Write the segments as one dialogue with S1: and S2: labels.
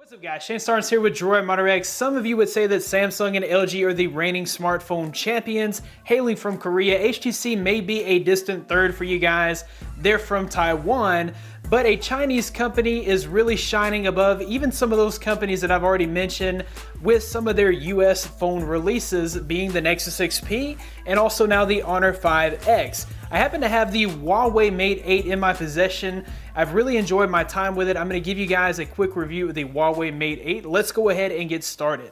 S1: What's up guys, Starnes here with Droid Monitor X. Some of you would say that Samsung and LG are the reigning smartphone champions. Hailing from Korea, HTC may be a distant third for you guys. They're from Taiwan, but a Chinese company is really shining above even some of those companies that I've already mentioned with some of their US phone releases, being the Nexus XP and also now the Honor 5X. I happen to have the Huawei Mate 8 in my possession. I've really enjoyed my time with it. I'm going to give you guys a quick review of the Huawei Mate 8. Let's go ahead and get started.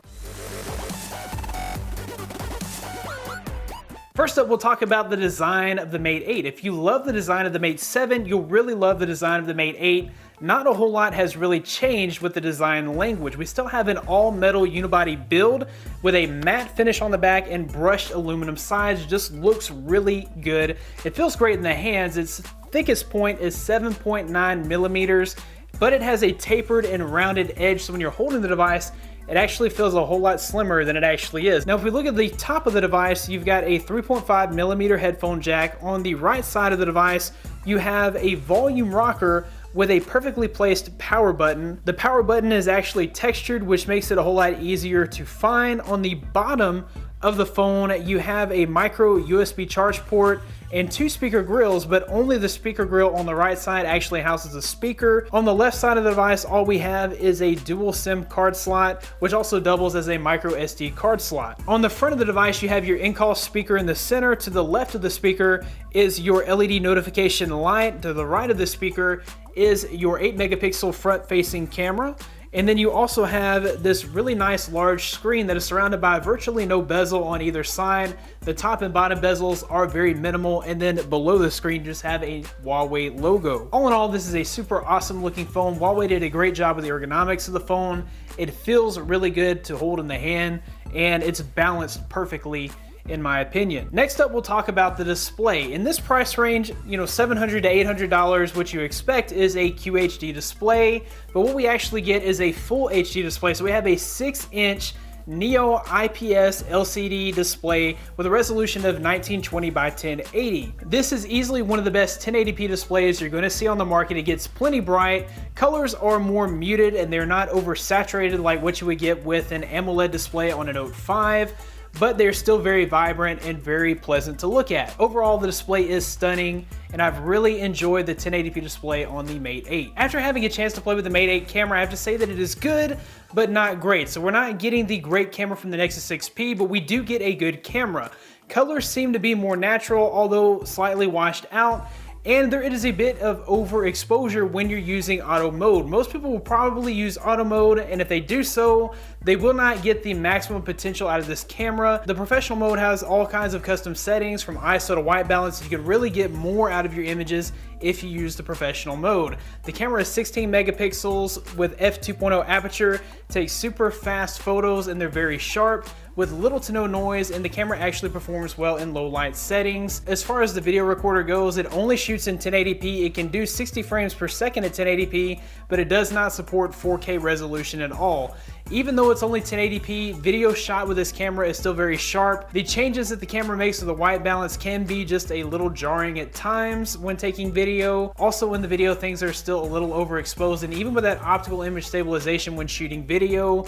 S1: First up, we'll talk about the design of the Mate 8. If you love the design of the Mate 7, you'll really love the design of the Mate 8. Not a whole lot has really changed with the design language. We still have an all-metal unibody build with a matte finish on the back and brushed aluminum sides. Just looks really good. It feels great in the hands. Its thickest point is 7.9 millimeters, but it has a tapered and rounded edge, so when you're holding the device, it actually feels a whole lot slimmer than it actually is. Now, if we look at the top of the device, you've got a 3.5 millimeter headphone jack. On the right side of the device, you have a volume rocker with a perfectly placed power button. The power button is actually textured, which makes it a whole lot easier to find. On the bottom of the phone, you have a micro USB charge port and two speaker grills, but only the speaker grill on the right side actually houses a speaker. On the left side of the device, all we have is a dual SIM card slot, which also doubles as a micro SD card slot. On the front of the device, you have your in-call speaker in the center. To the left of the speaker is your LED notification light. To the right of the speaker is your 8 megapixel front-facing camera. And then you also have this really nice large screen that is surrounded by virtually no bezel on either side. The top and bottom bezels are very minimal, and then below the screen just have a Huawei logo. All in all, this is a super awesome looking phone. Huawei did a great job with the ergonomics of the phone. It feels really good to hold in the hand, and it's balanced perfectly in my opinion. Next up, we'll talk about the display. In this price range, $700 to $800, what you expect is a QHD display, but what we actually get is a full HD display. So we have a 6-inch Neo IPS LCD display with a resolution of 1920 by 1080. This is easily one of the best 1080p displays you're going to see on the market. It gets plenty bright. Colors are more muted and they're not oversaturated like what you would get with an AMOLED display on a Note 5. But they're still very vibrant and very pleasant to look at. Overall, the display is stunning, and I've really enjoyed the 1080p display on the Mate 8. After having a chance to play with the Mate 8 camera, I have to say that it is good, but not great. So we're not getting the great camera from the Nexus XP, but we do get a good camera. Colors seem to be more natural, although slightly washed out. And there is a bit of overexposure when you're using auto mode. Most people will probably use auto mode, and if they do so, they will not get the maximum potential out of this camera. The professional mode has all kinds of custom settings from ISO to white balance. You can really get more out of your images if you use the professional mode. The camera is 16 megapixels with f2.0 aperture, takes super fast photos, and they're very sharp with little to no noise, and the camera actually performs well in low light settings. As far as the video recorder goes, it only shoots in 1080p. It can do 60 frames per second at 1080p, but it does not support 4K resolution at all. Even though it's only 1080p, video shot with this camera is still very sharp. The changes that the camera makes to the white balance can be just a little jarring at times when taking video. Also in the video, things are still a little overexposed, and even with that optical image stabilization when shooting video,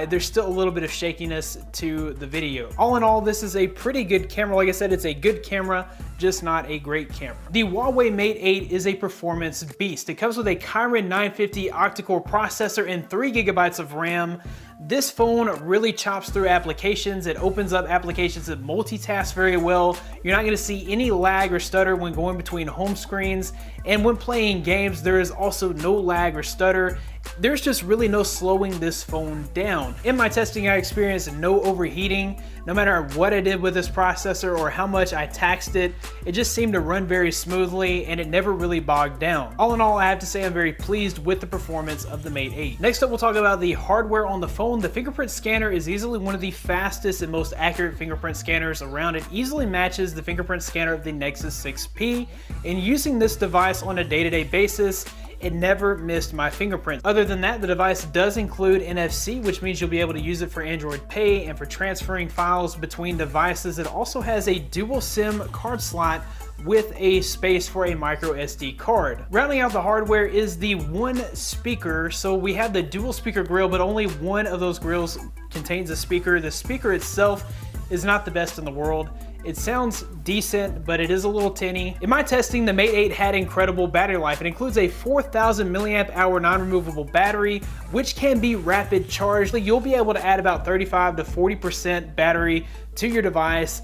S1: there's still a little bit of shakiness to the video. All in all, this is a pretty good camera. Like I said, it's a good camera, just not a great camera. The Huawei Mate 8 is a performance beast. It comes with a Kirin 950 octa-core processor and 3 gigabytes of RAM. This phone really chops through applications. It opens up applications that multitask very well. You're not going to see any lag or stutter when going between home screens. And when playing games, there is also no lag or stutter. There's just really no slowing this phone down. In my testing, I experienced no overheating. No matter what I did with this processor or how much I taxed it, it just seemed to run very smoothly and it never really bogged down. All in all, I have to say I'm very pleased with the performance of the Mate 8. Next up, we'll talk about the hardware on the phone. The fingerprint scanner is easily one of the fastest and most accurate fingerprint scanners around. It easily matches the fingerprint scanner of the Nexus 6P. And using this device on a day-to-day basis, it never missed my fingerprint. Other than that, the device does include NFC, which means you'll be able to use it for Android Pay and for transferring files between devices. It also has a dual SIM card slot with a space for a micro SD card. Rounding out the hardware is the one speaker. So we have the dual speaker grill, but only one of those grills contains a speaker. The speaker itself is not the best in the world. It sounds decent, but it is a little tinny. In my testing, the Mate 8 had incredible battery life. It includes a 4,000 milliamp hour non-removable battery, which can be rapid charged. You'll be able to add about 35 to 40% battery to your device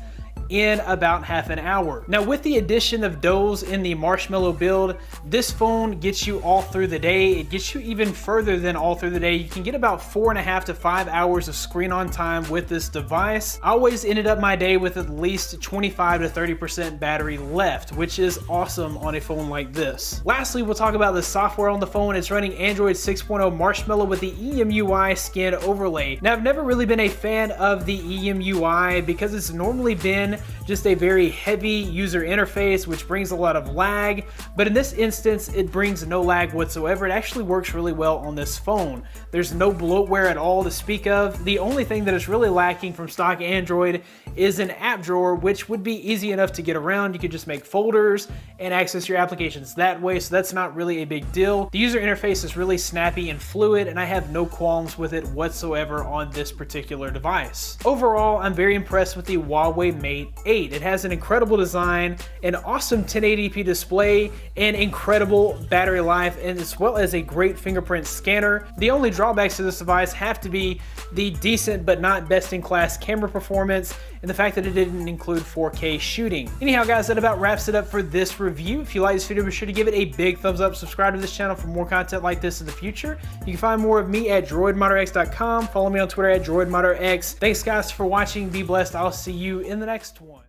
S1: in about half an hour. Now, with the addition of Doze in the Marshmallow build, this phone gets you all through the day. It gets you even further than all through the day. You can get about 4.5 to 5 hours of screen on time with this device. I always ended up my day with at least 25 to 30% battery left, which is awesome on a phone like this. Lastly, we'll talk about the software on the phone. It's running Android 6.0 Marshmallow with the EMUI skin overlay. Now, I've never really been a fan of the EMUI because it's normally been just a very heavy user interface, which brings a lot of lag, but in this instance it brings no lag whatsoever. It actually works really well on this phone. There's no bloatware at all to speak of. The only thing that is really lacking from stock Android is an app drawer, which would be easy enough to get around. You could just make folders and access your applications that way, so that's not really a big deal. The user interface is really snappy and fluid, and I have no qualms with it whatsoever on this particular device. Overall, I'm very impressed with the Huawei Mate 8. It has an incredible design, an awesome 1080p display, and incredible battery life, and as well as a great fingerprint scanner. The only drawbacks to this device have to be the decent but not best-in-class camera performance and the fact that it didn't include 4K shooting. Anyhow, guys, that about wraps it up for this review. If you like this video, be sure to give it a big thumbs up. Subscribe to this channel for more content like this in the future. You can find more of me at droidmodderx.com. Follow me on Twitter at droidmodderx. Thanks, guys, for watching. Be blessed. I'll see you in the next one.